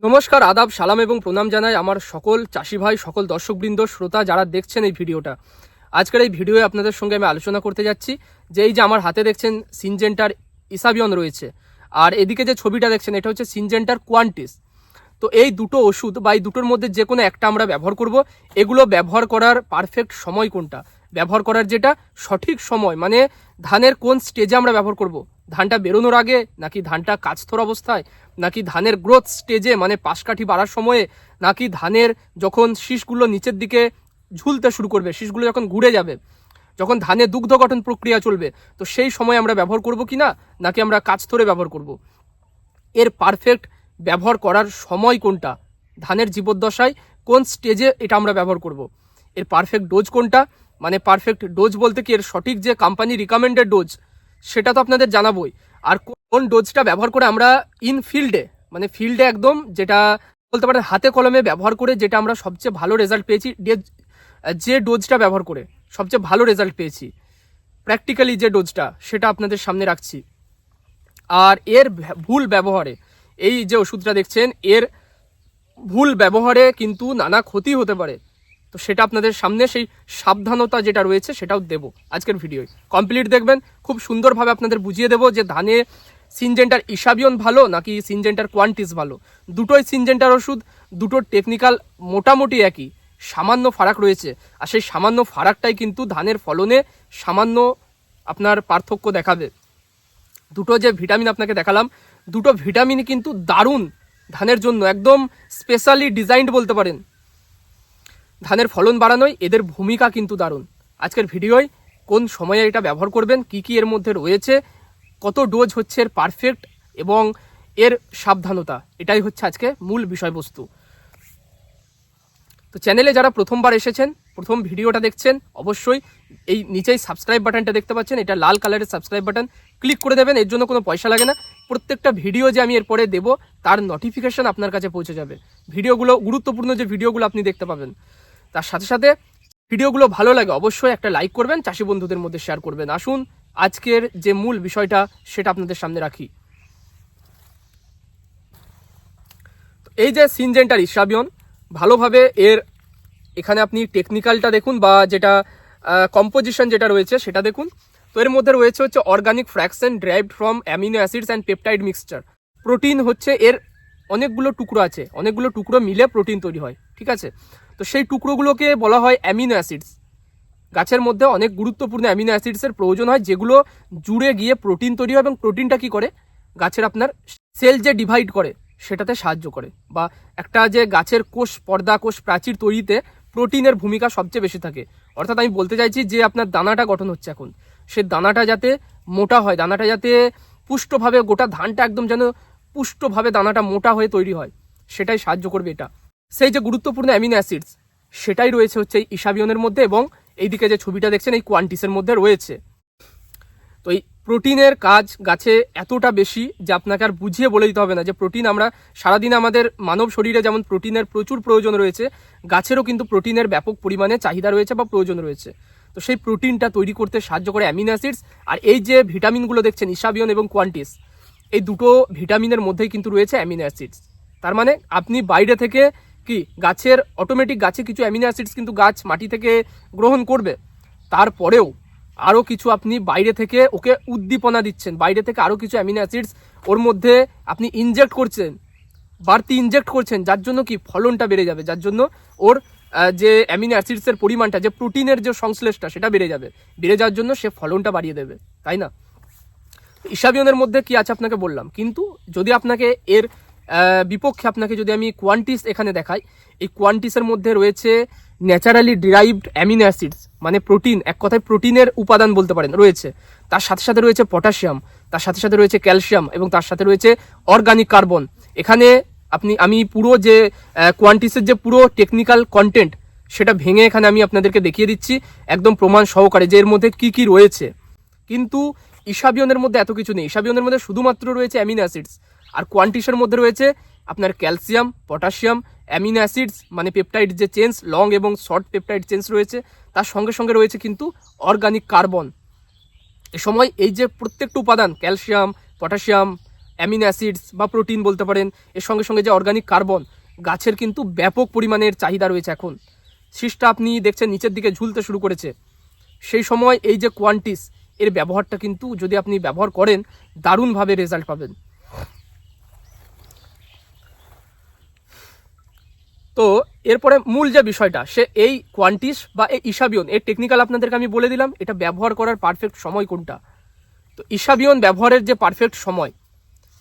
নমস্কার, আদাব, সালাম এবং প্রণাম জানাই আমার সকল চাষি ভাই, সকল দর্শকবৃন্দ, শ্রোতা যারা দেখছেন এই ভিডিওটা। আজকের এই ভিডিওয়ে আপনাদের সঙ্গে আমি আলোচনা করতে যাচ্ছি যে এই যে আমার হাতে দেখছেন সিনজেন্টার ইসাবিয়ন রয়েছে, আর এদিকে যে ছবিটা দেখছেন এটা হচ্ছে সিনজেন্টার কোয়ান্টিস। তো এই দুটো ওষুধ বা এই দুটোর মধ্যে যে কোনো একটা আমরা ব্যবহার করব। এগুলো ব্যবহার করার পারফেক্ট সময় কোনটা, ব্যবহার করার যেটা সঠিক সময়, মানে ধানের কোন স্টেজে আমরা ব্যবহার করব, ধানটা বেরোনোর আগে, নাকি ধানটা কাঁচথোর অবস্থায়, নাকি ধানের গ্রোথ স্টেজে মানে পাশকাঠি বাড়ার সময়ে, নাকি ধানের যখন শীষগুলো নিচের দিকে ঝুলতে শুরু করবে, শীষগুলো যখন ঘুরে যাবে, যখন ধানের দুগ্ধ গঠন প্রক্রিয়া চলবে, তো সেই সময় আমরা ব্যবহার করব কি না, নাকি আমরা কাঁচথোরে ব্যবহার করব। এর পারফেক্ট ব্যবহার করার সময় কোনটা, ধানের জীবদ্দশায় কোন স্টেজে এটা আমরা ব্যবহার করব। এর পারফেক্ট ডোজ কোনটা, মানে পারফেক্ট ডোজ বলতে কি এর সঠিক যে কোম্পানি রিকমেন্ডেড ডোজ সেটা তো আপনাদের জানাবোই। আর কোন ডোজটা ব্যবহার করে আমরা ইন ফিল্ডে, মানে ফিল্ডে একদম যেটা বলতে পারেন হাতে কলমে ব্যবহার করে যেটা আমরা সবচেয়ে ভালো রেজাল্ট পেয়েছি, যে ডোজটা ব্যবহার করে সবচেয়ে ভালো রেজাল্ট পেয়েছি প্র্যাকটিক্যালি যে ডোজটা, সেটা আপনাদের সামনে রাখছি। আর এর ভুল ব্যবহারে, এই যে ওষুধটা দেখছেন এর ভুল ব্যবহারে কিন্তু নানা ক্ষতি হতে পারে। তো সেটা আপনাদের সামনে সেই সাবধানতা যেটা রয়েছে সেটাও দেব আজকের ভিডিওয়। কমপ্লিট দেখবেন, খুব সুন্দরভাবে আপনাদের বুঝিয়ে দেবো যে ধানে সিনজেন্টার ইসাবিয়ন ভালো নাকি সিনজেন্টার কোয়ান্টিস ভালো। দুটোই সিনজেন্টার ওষুধ, দুটোর টেকনিক্যাল মোটামুটি একই, সামান্য ফারাক রয়েছে। আর সেই সামান্য ফারাকটাই কিন্তু ধানের ফলনে সামান্য আপনার পার্থক্য দেখাবে। দুটো যে ভিটামিন আপনাকে দেখালাম, দুটো ভিটামিন কিন্তু দারুণ ধানের জন্য, একদম স্পেশালি ডিজাইনড বলতে পারেন। ধানের ফলন বাড়ানোয় এদের ভূমিকা কিন্তু দারুণ। আজকের ভিডিওয় কোন সময়ে এটা ব্যবহার করবেন, কি কি এর মধ্যে রয়েছে, কত ডোজ হচ্ছে এর পারফেক্ট এবং এর সাবধানতা, এটাই হচ্ছে আজকে মূল বিষয়বস্তু। তো চ্যানেলে যারা প্রথমবার এসেছেন, প্রথম ভিডিওটা দেখছেন, অবশ্যই এই নিচেই সাবস্ক্রাইব বাটনটা দেখতে পাচ্ছেন, এটা লাল কালারের সাবস্ক্রাইব বাটন, ক্লিক করে দেবেন। এর জন্য কোনো পয়সা লাগে না। প্রত্যেকটা ভিডিও যে আমি এরপরে দেবো তার নোটিফিকেশন আপনার কাছে পৌঁছে যাবে। ভিডিওগুলো গুরুত্বপূর্ণ যে ভিডিওগুলো আপনি দেখতে পাবেন, তার সাথে সাথে ভিডিওগুলো ভালো লাগে অবশ্যই একটা লাইক করবেন, চাষি বন্ধুদের মধ্যে শেয়ার করবেন। আসুন আজকের যে মূল বিষয়টা সেটা আপনাদের সামনে রাখি। এই যে সিনজেন্টার ইসাবিয়ন, ভালোভাবে এর এখানে আপনি টেকনিক্যালটা দেখুন বা যেটা কম্পোজিশন যেটা রয়েছে সেটা দেখুন। তো এর মধ্যে রয়েছে হচ্ছে organic fraction ড্রাইভড from amino acids and peptide mixture. Protein হচ্ছে এর অনেকগুলো টুকরো আছে, অনেকগুলো টুকরো মিলে প্রোটিন তৈরি হয়, ঠিক আছে। তো সেই টুকরোগুলোকে বলা হয় অ্যামিনো অ্যাসিডস। গাছের মধ্যে অনেক গুরুত্বপূর্ণ অ্যামিনো অ্যাসিডসের প্রয়োজন হয়, যেগুলো জুড়ে গিয়ে প্রোটিন তৈরি হয় এবং প্রোটিনটা কি করে, গাছের আপনার সেল যে ডিভাইড করে সেটাতে সাহায্য করে। বা একটা যে গাছের কোষ পর্দা, কোষ প্রাচীর তৈরিতে প্রোটিনের ভূমিকা সবচেয়ে বেশি থাকে। অর্থাৎ আমি বলতে চাইছি যে আপনার দানাটা গঠন হচ্ছে এখন, সে দানাটা যাতে মোটা হয়, দানাটা যাতে পুষ্টভাবে, গোটা ধানটা একদম যেন পুষ্টভাবে দানাটা মোটা হয়ে তৈরি হয়, সেটাই সাহায্য করবে এটা। সেই যে গুরুত্বপূর্ণ অ্যামিনো অ্যাসিডস সেটাই রয়েছে হচ্ছে এই ইসাবিয়নের মধ্যে, এবং এইদিকে যে ছবিটা দেখছেন এই কোয়ান্টিসের মধ্যে রয়েছে। তো এই প্রোটিনের কাজ গাছে এতটা বেশি যে আপনাকে আর বুঝিয়ে বলে দিতে হবে না যে প্রোটিন আমরা সারাদিনে আমাদের মানব শরীরে যেমন প্রোটিনের প্রচুর প্রয়োজন রয়েছে, গাছেরও কিন্তু প্রোটিনের ব্যাপক পরিমাণে চাহিদা রয়েছে বা প্রয়োজন রয়েছে। তো সেই প্রোটিনটা তৈরি করতে সাহায্য করে অ্যামিনো অ্যাসিডস। আর এই যে ভিটামিনগুলো দেখছেন ইসাবিয়ন এবং কোয়ান্টিস, এই দুটো ভিটামিনের মধ্যেই কিন্তু রয়েছে অ্যামিনো অ্যাসিডস। তার মানে আপনি বাইরে থেকে কি গাছের অটোমেটিক গাছে কিছু অ্যামিনো অ্যাসিডস কিন্তু গাছ মাটি থেকে গ্রহণ করবে, তারপরেও আরও কিছু আপনি বাইরে থেকে ওকে উদ্দীপনা দিচ্ছেন, বাইরে থেকে আরও কিছু অ্যামিনো অ্যাসিডস ওর মধ্যে আপনি ইনজেক্ট করছেন, বাড়তি ইনজেক্ট করছেন, যার জন্য কি ফলনটা বেড়ে যাবে, যার জন্য ওর যে অ্যামিনো অ্যাসিডসের পরিমাণটা, যে প্রোটিনের যে সংশ্লেষটা সেটা বেড়ে যাবে, বেড়ে যাওয়ার জন্য সে ফলনটা বাড়িয়ে দেবে, তাই না। ইসাবিয়নের মধ্যে কি আছে আপনাকে বললাম, কিন্তু যদি আপনাকে এর বিপক্ষে আপনাকে যদি আমি কোয়ান্টিস এখানে দেখাই, এই কোয়ান্টিসের মধ্যে রয়েছে ন্যাচারালি ডিরাইভড অ্যামিনো অ্যাসিডস, মানে প্রোটিন, এক কথায় প্রোটিনের উপাদান বলতে পারেন রয়েছে। তার সাথে সাথে রয়েছে পটাশিয়াম, তার সাথে সাথে রয়েছে ক্যালসিয়াম, এবং তার সাথে রয়েছে অর্গানিক কার্বন। এখানে আমি পুরো যে কোয়ান্টিসের যে পুরো টেকনিক্যাল কন্টেন্ট সেটা ভেঙে এখানে আমি আপনাদেরকে দেখিয়ে দিচ্ছি একদম প্রমাণ সহকারে যে এর মধ্যে কি কি রয়েছে। কিন্তু ইসাবিয়নের মধ্যে এত কিছু নেই। ইসাবিয়নের মধ্যে শুধুমাত্র রয়েছে অ্যামিনো অ্যাসিডস, আর কোয়ান্টিসের মধ্যে রয়েছে আপনার ক্যালসিয়াম, পটাশিয়াম, অ্যামিনো অ্যাসিডস মানে পেপটাইড যে চেঞ্জ, লং এবং শর্ট পেপটাইড চেঞ্জ রয়েছে, তার সঙ্গে সঙ্গে রয়েছে কিন্তু অর্গানিক কার্বন। এ সময় এই যে প্রত্যেকটা উপাদান ক্যালসিয়াম, পটাশিয়াম, অ্যামিনো অ্যাসিডস বা প্রোটিন বলতে পারেন, এর সঙ্গে সঙ্গে যে অর্গানিক কার্বন, গাছের কিন্তু ব্যাপক পরিমাণের চাহিদা রয়েছে এখন। শীষটা আপনি দেখছেন নিচের দিকে ঝুলতে শুরু করেছে, সেই সময় এই যে কোয়ান্টিস এর ব্যবহারটা কিন্তু যদি আপনি ব্যবহার করেন দারুণভাবে রেজাল্ট পাবেন। তো এরপরে মূল যে বিষয়টা, সে এই কোয়ান্টিস বা এই ইসাবিয়ন এর টেকনিক্যাল আপনাদেরকে আমি বলে দিলাম, এটা ব্যবহার করার পারফেক্ট সময় কোনটা। তো ইসাবিয়ন ব্যবহারের যে পারফেক্ট সময়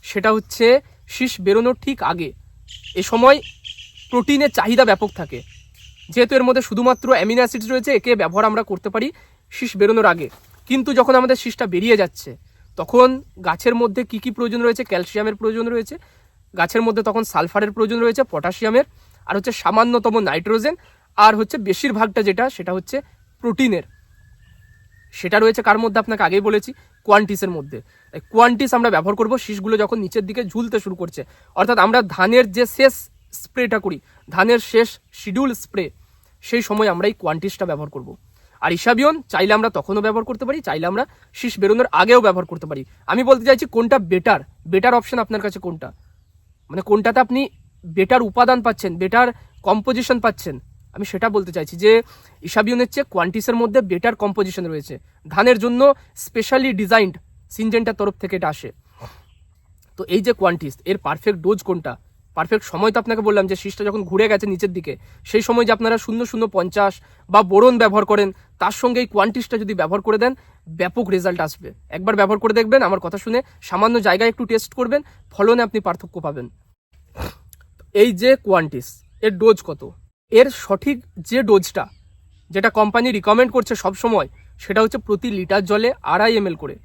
সেটা হচ্ছে শীষ বেরোনোর ঠিক আগে। এ সময় প্রোটিনের চাহিদা ব্যাপক থাকে, যেহেতু এর মধ্যে শুধুমাত্র অ্যামিনো অ্যাসিডস রয়েছে, একে ব্যবহার আমরা করতে পারি শীষ বেরোনোর আগে। কিন্তু যখন আমাদের শীষটা বেরিয়ে যাচ্ছে তখন গাছের মধ্যে কি কি প্রয়োজন রয়েছে, ক্যালসিয়ামের প্রয়োজন রয়েছে, গাছের মধ্যে তখন সালফারের প্রয়োজন রয়েছে, পটাশিয়ামের, আর হচ্ছে সামান্যতম নাইট্রোজেন, আর হচ্ছে বেশিরভাগটা যেটা সেটা হচ্ছে প্রোটিনের। সেটা রয়েছে কার মধ্যে, আপনাকে আগেই বলেছি, কোয়ান্টিসের মধ্যে। কোয়ান্টিস আমরা ব্যবহার করব শীষগুলো যখন নিচের দিকে ঝুলতে শুরু করছে, অর্থাৎ আমরা ধানের যে শেষ স্প্রেটা করি, ধানের শেষ শিডিউল স্প্রে, সেই সময় আমরা এই কোয়ান্টিসটা ব্যবহার করব। আর ইসাবিয়ন চাইলে আমরা তখনও ব্যবহার করতে পারি, চাইলে আমরা শীষ বেরোনোর আগেও ব্যবহার করতে পারি। আমি বলতে চাইছি কোনটা বেটার, বেটার অপশন আপনার কাছে কোনটা, মানে কোনটাতে আপনি বেটার উপাদান পাচ্ছেন, বেটার কম্পোজিশন পাচ্ছেন, আমি সেটা বলতে চাইছি। যে ইসাবিয়নের চেয়ে কোয়ান্টিসের মধ্যে বেটার কম্পোজিশন রয়েছে, ধানের জন্য স্পেশালি ডিজাইনড, সিনজেন্টার তরফ থেকে এটা আসে। তো এই যে কোয়ান্টিস এর পারফেক্ট ডোজ কোনটা, পারফেক্ট সময় তো আপনাকে বললাম যে শীষটা যখন ঘুরে গেছে নিচের দিকে, সেই সময় যে আপনারা 0050 বা বোরন ব্যবহার করেন, তার সঙ্গে এই কোয়ান্টিসটা যদি ব্যবহার করে দেন ব্যাপক রেজাল্ট আসবে। একবার ব্যবহার করে দেখবেন, আমার কথা শুনে সামান্য জায়গায় একটু টেস্ট করবেন, ফলনে আপনি পার্থক্য পাবেন। এই যে কোয়ান্টিস এর ডোজ কত, এর সঠিক যে ডোজটা, যেটা কোম্পানি রিকমেন্ড করছে সব সময়, সেটা হচ্ছে প্রতি লিটার জলে 2.5 ml করে।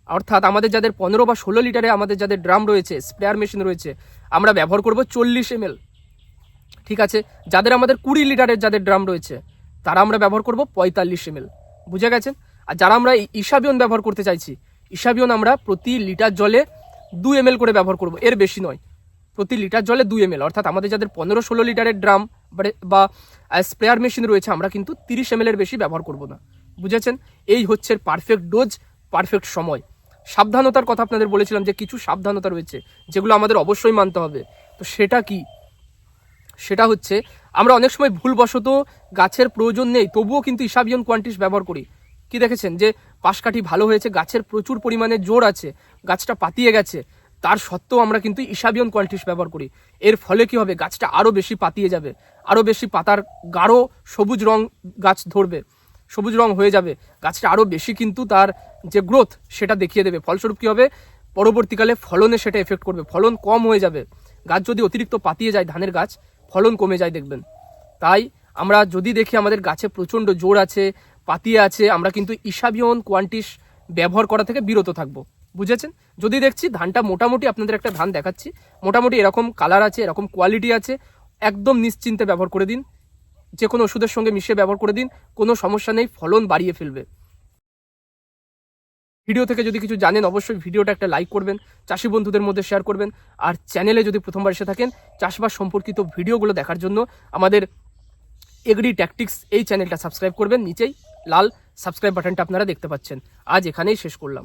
অর্থাৎ আমাদের যাদের 15 বা 16 লিটারে আমাদের যাদের ড্রাম রয়েছে, স্প্রেয়ার মেশিন রয়েছে, আমরা ব্যবহার করব 40 ml, ঠিক আছে। যাদের আমাদের 20 লিটারের যাদের ড্রাম রয়েছে, তারা আমরা ব্যবহার করব 45 ml, বুঝে গেছেন। আর যারা আমরা ইসাবিয়ন ব্যবহার করতে চাইছি, ইসাবিয়ন আমরা প্রতি লিটার জলে 2 ml করে ব্যবহার করব, এর বেশি নয়। প্রতি লিটার জলে 2 ml, অর্থাৎ আমাদের যাদের 15-16 লিটারের ড্রাম বা স্প্রেয়ার মেশিন রয়েছে, আমরা কিন্তু 30 ml এর বেশি ব্যবহার করব না, বুঝেছেন। এই হচ্ছে পারফেক্ট ডোজ, পারফেক্ট সময়। সাবধানতার কথা আপনাদের বলেছিলাম যে কিছু সাবধানতা রয়েছে যেগুলো আমাদের অবশ্যই মানতে হবে। তো সেটা কি, সেটা হচ্ছে আমরা অনেক সময় ভুলবশত গাছের প্রয়োজন নেই তবুও কিন্তু ইসাবিয়ন কোয়ান্টিস ব্যবহার করি। কি দেখেছেন যে পাশকাঠি ভালো হয়েছে, গাছের প্রচুর পরিমাণে জোর আছে, গাছটা পাতিয়ে গেছে, তার সত্ত্বেও আমরা কিন্তু ইসাবিয়ন কোয়ান্টিস ব্যবহার করি। এর ফলে কি হবে, গাছটা আরও বেশি পাতিয়ে যাবে, আরও বেশি পাতার গাঢ় সবুজ রং গাছ ধরবে, সবুজ রং হয়ে যাবে, গাছটা আরও বেশি কিন্তু তার যে গ্রোথ সেটা দেখিয়ে দেবে। ফলস্বরূপ কী হবে, পরবর্তীকালে ফলনে সেটা এফেক্ট করবে, ফলন কম হয়ে যাবে। গাছ যদি অতিরিক্ত পাতিয়ে যায়, ধানের গাছ, ফলন কমে যায় দেখবেন। তাই আমরা যদি দেখি আমাদের গাছে প্রচণ্ড জোর আছে, পাতিয়ে আছে, আমরা কিন্তু ইসাবিয়ন কোয়ান্টিস ব্যবহার করা থেকে বিরত থাকবো, বুঝেছেন। যদি দেখছি ধানটা মোটামুটি, আপনাদের একটা ধান দেখাচ্ছি, মোটামুটি এরকম কালার আছে, এরকম কোয়ালিটি আছে, একদম নিশ্চিন্তে ব্যবহার করে দিন, যে কোনো ওষুধের সঙ্গে মিশিয়ে ব্যবহার করে দিন, কোনো সমস্যা নেই, ফলন বাড়িয়ে ফেলবে। ভিডিও থেকে যদি কিছু জানেন অবশ্যই ভিডিওটা একটা লাইক করবেন, চাষি বন্ধুদের মধ্যে শেয়ার করবেন। আর চ্যানেলে যদি প্রথমবার এসে থাকেন, চাষবাস সম্পর্কিত ভিডিওগুলো দেখার জন্য আমাদের এগ্রি ট্যাকটিক্স এই চ্যানেলটা সাবস্ক্রাইব করবেন, নিচেই লাল সাবস্ক্রাইব বাটনটা আপনারা দেখতে পাচ্ছেন। আজ এখানেই শেষ করলাম।